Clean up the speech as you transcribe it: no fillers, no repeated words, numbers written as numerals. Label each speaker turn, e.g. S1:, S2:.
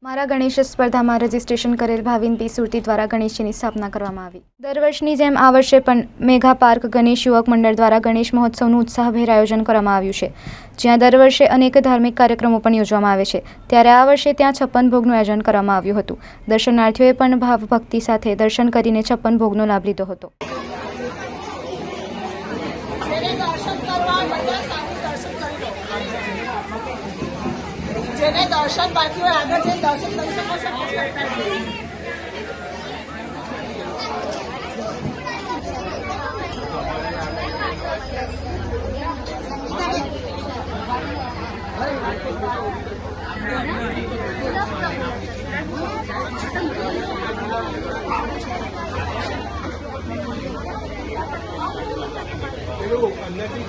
S1: મારા ગણેશ સ્પર્ધામાં રજીસ્ટ્રેશન કરેલ ભાવિન પી સુરતી દ્વારા ગણેશજીની સ્થાપના કરવામાં આવી। દર વર્ષની જેમ આ વર્ષે પણ મેઘા પાર્ક ગણેશ યુવક મંડળ દ્વારા ગણેશ મહોત્સવનું ઉત્સાહભેર આયોજન કરવામાં આવ્યું છે, જ્યાં દર વર્ષે અનેક ધાર્મિક કાર્યક્રમો પણ યોજવામાં આવે છે। ત્યારે આ વર્ષે ત્યાં 56 ભોગનું આયોજન કરવામાં આવ્યું હતું। દર્શનાર્થીઓએ પણ ભાવભક્તિ સાથે દર્શન કરીને 56 ભોગનો લાભ લીધો હતો।
S2: જેને દર્શન બાકી હોય આગળ જઈને દર્શન કરી શકો છો।
S3: અંદરથી